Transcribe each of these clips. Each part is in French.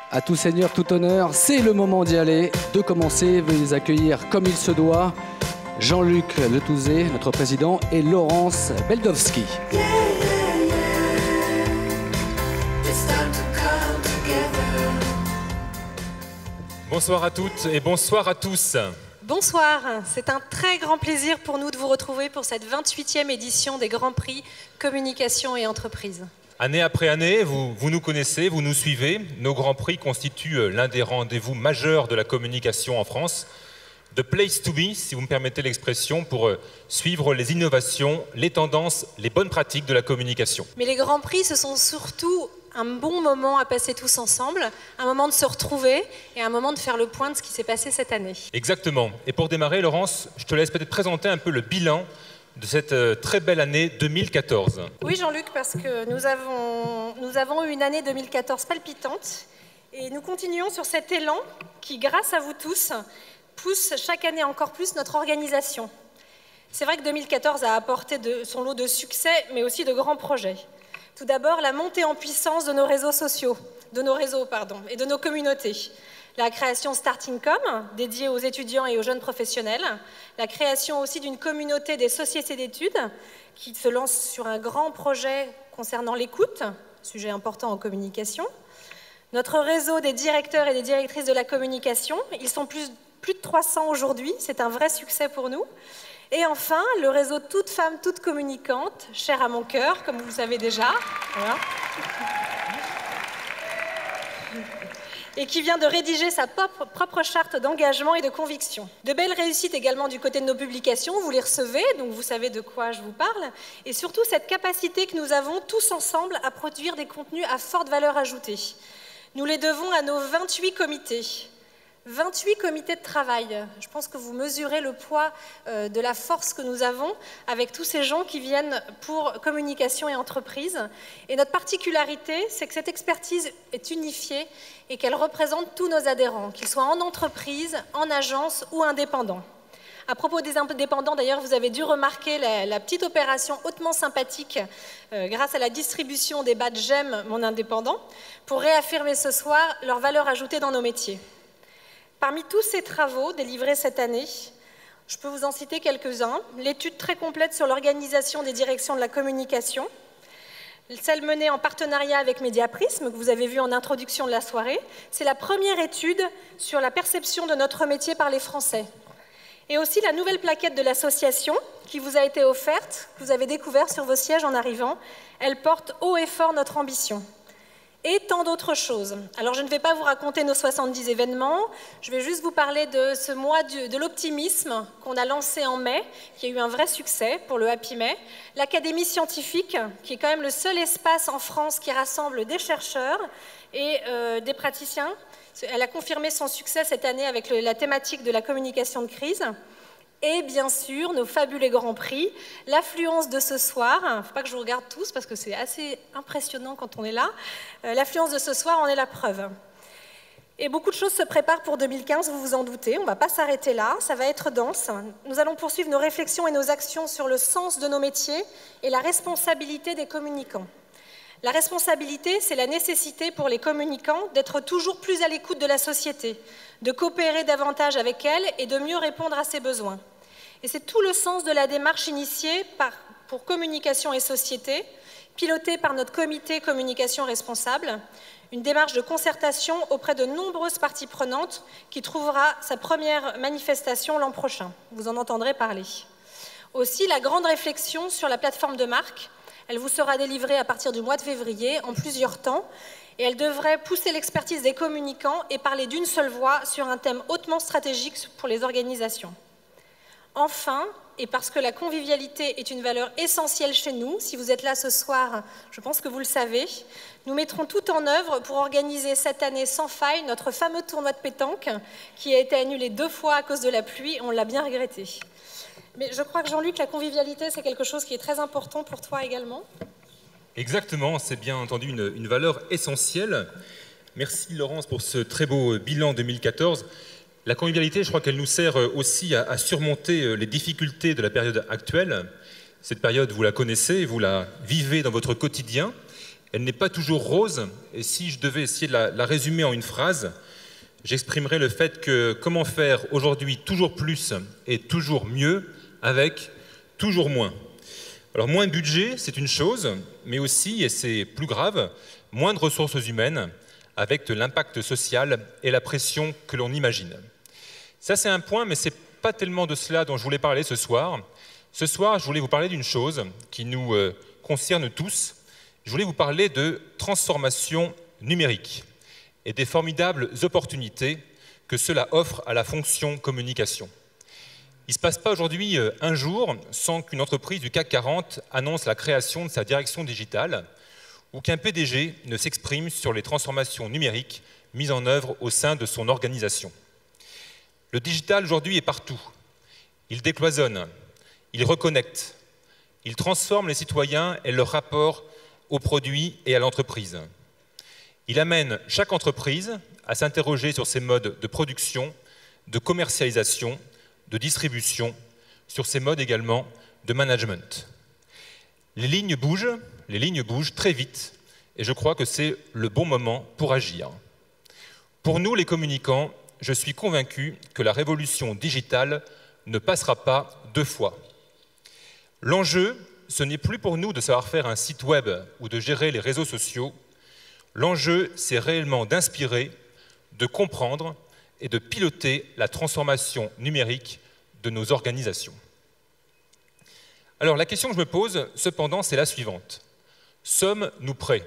À tout seigneur, tout honneur, c'est le moment d'y aller, de commencer. Veuillez les accueillir comme il se doit. Jean-Luc Letouzé, notre président, et Laurence Beldowski. Bonsoir à toutes et bonsoir à tous. Bonsoir, c'est un très grand plaisir pour nous de vous retrouver pour cette 28e édition des Grands Prix Communication et Entreprise. Année après année, vous nous connaissez, vous nous suivez. Nos Grands Prix constituent l'un des rendez-vous majeurs de la communication en France. The place to be, si vous me permettez l'expression, pour suivre les innovations, les tendances, les bonnes pratiques de la communication. Mais les Grands Prix, ce sont surtout un bon moment à passer tous ensemble, un moment de se retrouver et un moment de faire le point de ce qui s'est passé cette année. Exactement. Et pour démarrer, Laurence, je te laisse peut-être présenter un peu le bilan de cette très belle année 2014. Oui, Jean-Luc, parce que nous avons eu une année 2014 palpitante et nous continuons sur cet élan qui, grâce à vous tous, pousse chaque année encore plus notre organisation. C'est vrai que 2014 a apporté son lot de succès, mais aussi de grands projets. Tout d'abord, la montée en puissance de nos réseaux sociaux, et de nos communautés. La création Starting.com, dédiée aux étudiants et aux jeunes professionnels. La création aussi d'une communauté des sociétés d'études qui se lance sur un grand projet concernant l'écoute, sujet important en communication. Notre réseau des directeurs et des directrices de la communication, ils sont plus de 300 aujourd'hui, c'est un vrai succès pour nous. Et enfin, le réseau Toutes Femmes, Toutes Communicantes, cher à mon cœur, comme vous le savez déjà. Voilà. Et qui vient de rédiger sa propre charte d'engagement et de conviction. De belles réussites également du côté de nos publications, vous les recevez, donc vous savez de quoi je vous parle, et surtout cette capacité que nous avons tous ensemble à produire des contenus à forte valeur ajoutée. Nous les devons à nos 28 comités. 28 comités de travail. Je pense que vous mesurez le poids de la force que nous avons avec tous ces gens qui viennent pour communication et entreprise. Et notre particularité, c'est que cette expertise est unifiée et qu'elle représente tous nos adhérents, qu'ils soient en entreprise, en agence ou indépendants. À propos des indépendants, d'ailleurs, vous avez dû remarquer la petite opération hautement sympathique grâce à la distribution des badges J'aime mon indépendant pour réaffirmer ce soir leur valeur ajoutée dans nos métiers. Parmi tous ces travaux délivrés cette année, je peux vous en citer quelques-uns. L'étude très complète sur l'organisation des directions de la communication, celle menée en partenariat avec Mediaprism, que vous avez vu en introduction de la soirée. C'est la première étude sur la perception de notre métier par les Français. Et aussi la nouvelle plaquette de l'association qui vous a été offerte, que vous avez découvert sur vos sièges en arrivant. Elle porte haut et fort notre ambition. Et tant d'autres choses. Alors je ne vais pas vous raconter nos 70 événements, je vais juste vous parler de ce mois de l'optimisme qu'on a lancé en mai, qui a eu un vrai succès pour le Happy May. L'Académie scientifique, qui est quand même le seul espace en France qui rassemble des chercheurs et des praticiens. Elle a confirmé son succès cette année avec la thématique de la communication de crise. Et bien sûr, nos fabuleux Grands Prix, l'affluence de ce soir, il ne faut pas que je vous regarde tous parce que c'est assez impressionnant quand on est là, l'affluence de ce soir en est la preuve. Et beaucoup de choses se préparent pour 2015, vous vous en doutez, on ne va pas s'arrêter là, ça va être dense. Nous allons poursuivre nos réflexions et nos actions sur le sens de nos métiers et la responsabilité des communicants. La responsabilité, c'est la nécessité pour les communicants d'être toujours plus à l'écoute de la société, de coopérer davantage avec elle et de mieux répondre à ses besoins. Et c'est tout le sens de la démarche initiée pour Communication et Société, pilotée par notre comité Communication Responsable, une démarche de concertation auprès de nombreuses parties prenantes qui trouvera sa première manifestation l'an prochain. Vous en entendrez parler. Aussi, la grande réflexion sur la plateforme de marque. Elle vous sera délivrée à partir du mois de février, en plusieurs temps, et elle devrait pousser l'expertise des communicants et parler d'une seule voix sur un thème hautement stratégique pour les organisations. Enfin, et parce que la convivialité est une valeur essentielle chez nous, si vous êtes là ce soir, je pense que vous le savez, nous mettrons tout en œuvre pour organiser cette année sans faille notre fameux tournoi de pétanque qui a été annulé 2 fois à cause de la pluie, on l'a bien regretté. Mais je crois que Jean-Luc, la convivialité, c'est quelque chose qui est très important pour toi également. Exactement, c'est bien entendu une valeur essentielle. Merci Laurence pour ce très beau bilan 2014. La convivialité, je crois qu'elle nous sert aussi à surmonter les difficultés de la période actuelle. Cette période, vous la connaissez, vous la vivez dans votre quotidien. Elle n'est pas toujours rose, et si je devais essayer de la résumer en une phrase, j'exprimerais le fait que comment faire aujourd'hui toujours plus et toujours mieux avec toujours moins. Alors moins de budget, c'est une chose, mais aussi, et c'est plus grave, moins de ressources humaines avec de l'impact social et la pression que l'on imagine. Ça c'est un point, mais ce n'est pas tellement de cela dont je voulais parler ce soir. Ce soir, je voulais vous parler d'une chose qui nous concerne tous. Je voulais vous parler de transformation numérique et des formidables opportunités que cela offre à la fonction communication. Il ne se passe pas aujourd'hui un jour sans qu'une entreprise du CAC 40 annonce la création de sa direction digitale ou qu'un PDG ne s'exprime sur les transformations numériques mises en œuvre au sein de son organisation. Le digital aujourd'hui est partout. Il décloisonne, il reconnecte, il transforme les citoyens et leur rapport aux produits et à l'entreprise. Il amène chaque entreprise à s'interroger sur ses modes de production, de commercialisation, de distribution, sur ses modes également de management. Les lignes bougent très vite, et je crois que c'est le bon moment pour agir. Pour nous, les communicants, je suis convaincu que la révolution digitale ne passera pas deux fois. L'enjeu, ce n'est plus pour nous de savoir faire un site web ou de gérer les réseaux sociaux. L'enjeu, c'est réellement d'inspirer, de comprendre et de piloter la transformation numérique de nos organisations. Alors, la question que je me pose, cependant, c'est la suivante. Sommes-nous prêts?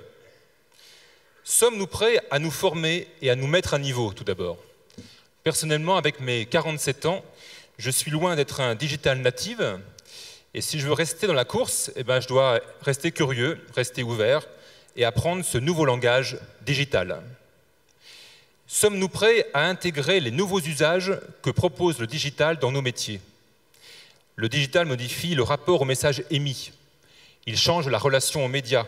Sommes-nous prêts à nous former et à nous mettre à niveau, tout d'abord? Personnellement, avec mes 47 ans, je suis loin d'être un digital native, et si je veux rester dans la course, je dois rester curieux, rester ouvert, et apprendre ce nouveau langage digital. Sommes-nous prêts à intégrer les nouveaux usages que propose le digital dans nos métiers? Le digital modifie le rapport au message émis. Il change la relation aux médias.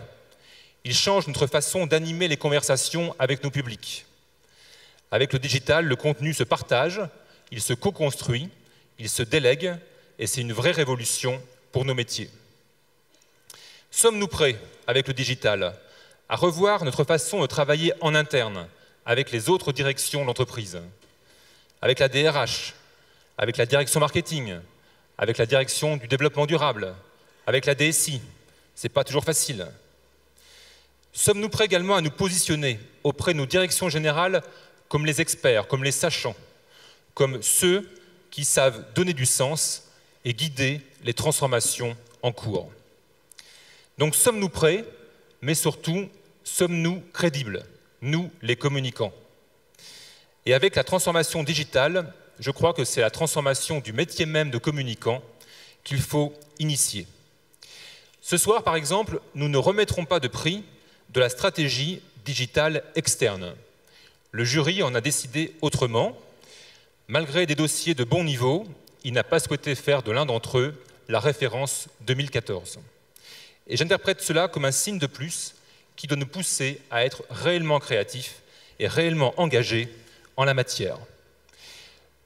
Il change notre façon d'animer les conversations avec nos publics. Avec le digital, le contenu se partage, il se co-construit, il se délègue, et c'est une vraie révolution pour nos métiers. Sommes-nous prêts, avec le digital, à revoir notre façon de travailler en interne, avec les autres directions de l'entreprise, avec la DRH, avec la direction marketing, avec la direction du développement durable, avec la DSI? Ce n'est pas toujours facile. Sommes-nous prêts également à nous positionner auprès de nos directions générales comme les experts, comme les sachants, comme ceux qui savent donner du sens et guider les transformations en cours? Donc sommes-nous prêts, mais surtout, sommes-nous crédibles, nous les communicants? Et avec la transformation digitale, je crois que c'est la transformation du métier même de communicant qu'il faut initier. Ce soir, par exemple, nous ne remettrons pas de prix de la stratégie digitale externe. Le jury en a décidé autrement. Malgré des dossiers de bon niveau, il n'a pas souhaité faire de l'un d'entre eux la référence 2014. Et j'interprète cela comme un signe de plus qui doit nous pousser à être réellement créatifs et réellement engagés en la matière.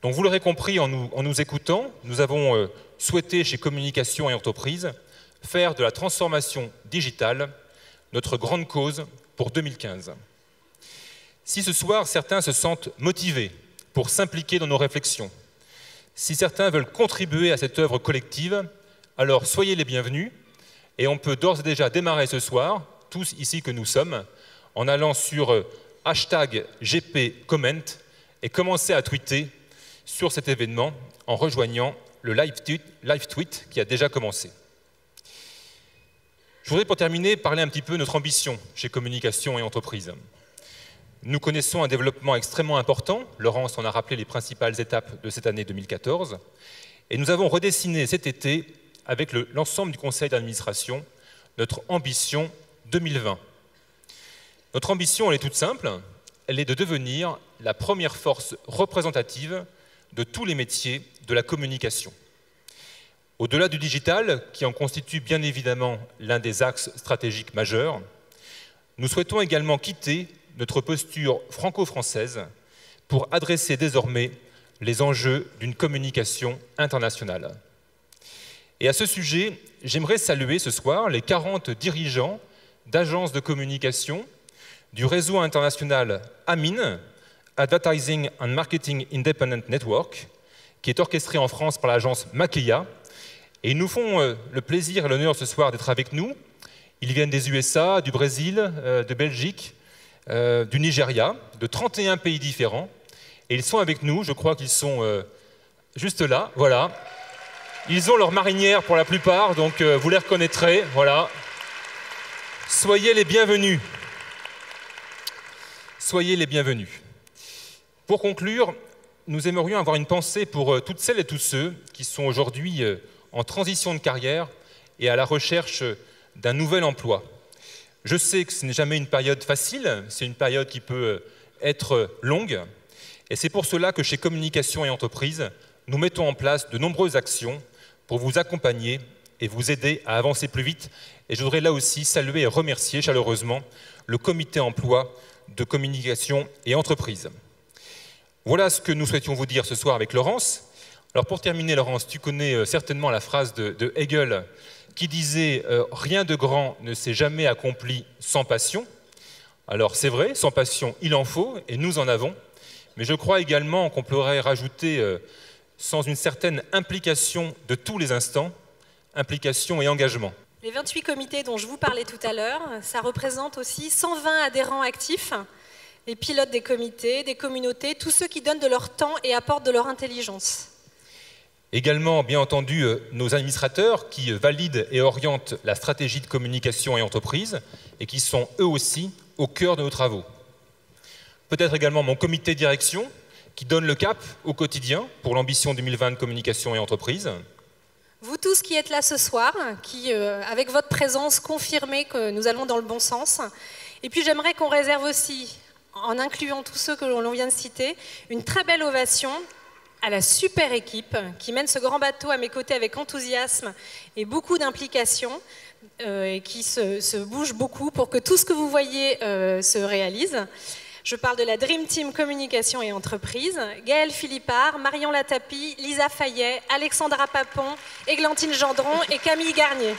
Donc vous l'aurez compris en nous écoutant, nous avons souhaité chez Communication et Entreprise faire de la transformation digitale notre grande cause pour 2015. Si ce soir certains se sentent motivés pour s'impliquer dans nos réflexions, si certains veulent contribuer à cette œuvre collective, alors soyez les bienvenus et on peut d'ores et déjà démarrer ce soir, tous ici que nous sommes, en allant sur #GPComment et commencer à tweeter sur cet événement en rejoignant le live tweet qui a déjà commencé. Je voudrais pour terminer parler un petit peu de notre ambition chez Communication et Entreprise. Nous connaissons un développement extrêmement important, Laurence en a rappelé les principales étapes de cette année 2014, et nous avons redessiné cet été, avec l'ensemble du conseil d'administration, notre ambition 2020. Notre ambition, elle est toute simple, elle est de devenir la première force représentative de tous les métiers de la communication. Au-delà du digital, qui en constitue bien évidemment l'un des axes stratégiques majeurs, nous souhaitons également quitter notre posture franco-française pour adresser désormais les enjeux d'une communication internationale. Et à ce sujet, j'aimerais saluer ce soir les 40 dirigeants d'agences de communication du réseau international AMIN, Advertising and Marketing Independent Network, qui est orchestré en France par l'agence Maquia. Et ils nous font le plaisir et l'honneur ce soir d'être avec nous. Ils viennent des USA, du Brésil, de Belgique, du Nigeria, de 31 pays différents. Et ils sont avec nous, je crois qu'ils sont juste là, voilà. Ils ont leur marinière pour la plupart, donc vous les reconnaîtrez, voilà. Soyez les bienvenus. Soyez les bienvenus. Pour conclure, nous aimerions avoir une pensée pour toutes celles et tous ceux qui sont aujourd'hui en transition de carrière et à la recherche d'un nouvel emploi. Je sais que ce n'est jamais une période facile, c'est une période qui peut être longue, et c'est pour cela que chez Communication et Entreprise, nous mettons en place de nombreuses actions pour vous accompagner et vous aider à avancer plus vite. Et je voudrais là aussi saluer et remercier chaleureusement le comité emploi de Communication et Entreprise. Voilà ce que nous souhaitions vous dire ce soir avec Laurence. Alors pour terminer, Laurence, tu connais certainement la phrase de Hegel qui disait « Rien de grand ne s'est jamais accompli sans passion ». Alors c'est vrai, sans passion, il en faut, et nous en avons. Mais je crois également qu'on pourrait rajouter sans une certaine implication de tous les instants, implication et engagement. Les 28 comités dont je vous parlais tout à l'heure, ça représente aussi 120 adhérents actifs, les pilotes des comités, des communautés, tous ceux qui donnent de leur temps et apportent de leur intelligence. Également, bien entendu, nos administrateurs qui valident et orientent la stratégie de communication et entreprise et qui sont eux aussi au cœur de nos travaux. Peut-être également mon comité de direction qui donne le cap au quotidien pour l'ambition 2020 de communication et entreprise. Vous tous qui êtes là ce soir, qui, avec votre présence, confirmez que nous allons dans le bon sens. Et puis j'aimerais qu'on réserve aussi, en incluant tous ceux que l'on vient de citer, une très belle ovation à la super équipe qui mène ce grand bateau à mes côtés avec enthousiasme et beaucoup d'implication et qui se bouge beaucoup pour que tout ce que vous voyez se réalise. Je parle de la Dream Team Communication et Entreprise, Gaëlle Philippard, Marion Latapie, Lisa Fayet, Alexandra Papon, Églantine Gendron et Camille Garnier.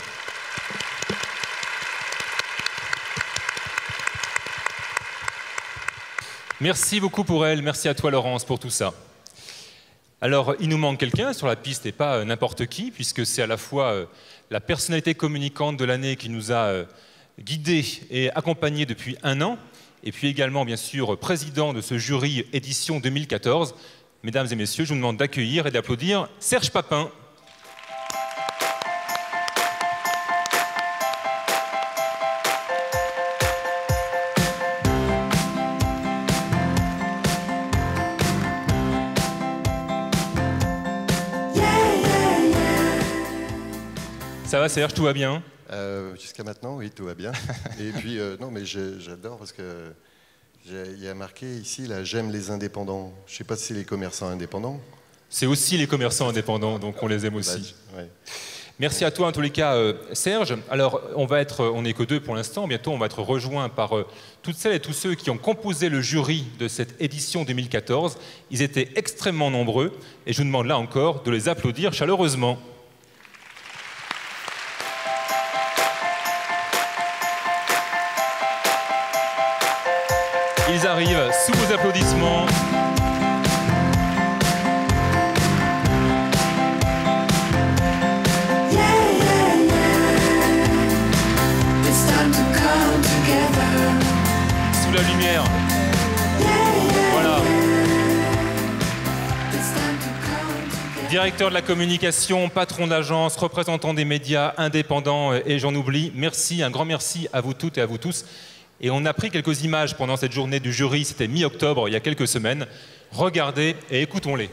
Merci beaucoup pour elle, merci à toi Laurence pour tout ça. Alors, il nous manque quelqu'un sur la piste et pas n'importe qui, puisque c'est à la fois la personnalité communicante de l'année qui nous a guidés et accompagnés depuis 1 an, et puis également, bien sûr, président de ce jury édition 2014. Mesdames et messieurs, je vous demande d'accueillir et d'applaudir Serge Papin. Ça va Serge, tout va bien? Jusqu'à maintenant, oui, tout va bien. Et puis, non, mais j'adore parce que il y a marqué ici, là, j'aime les indépendants. Je ne sais pas si c'est les commerçants indépendants. C'est aussi les commerçants indépendants, donc on les aime aussi. Ouais. Merci à toi en tous les cas, Serge. Alors, on n'est que 2 pour l'instant. Bientôt, on va être rejoints par toutes celles et tous ceux qui ont composé le jury de cette édition 2014. Ils étaient extrêmement nombreux et je vous demande là encore de les applaudir chaleureusement. Ils arrivent sous vos applaudissements. Sous la lumière. Voilà. Directeur de la communication, patron d'agence, représentant des médias indépendants et j'en oublie. Merci, un grand merci à vous toutes et à vous tous. Et on a pris quelques images pendant cette journée du jury, c'était mi-octobre, il y a quelques semaines. Regardez et écoutons-les.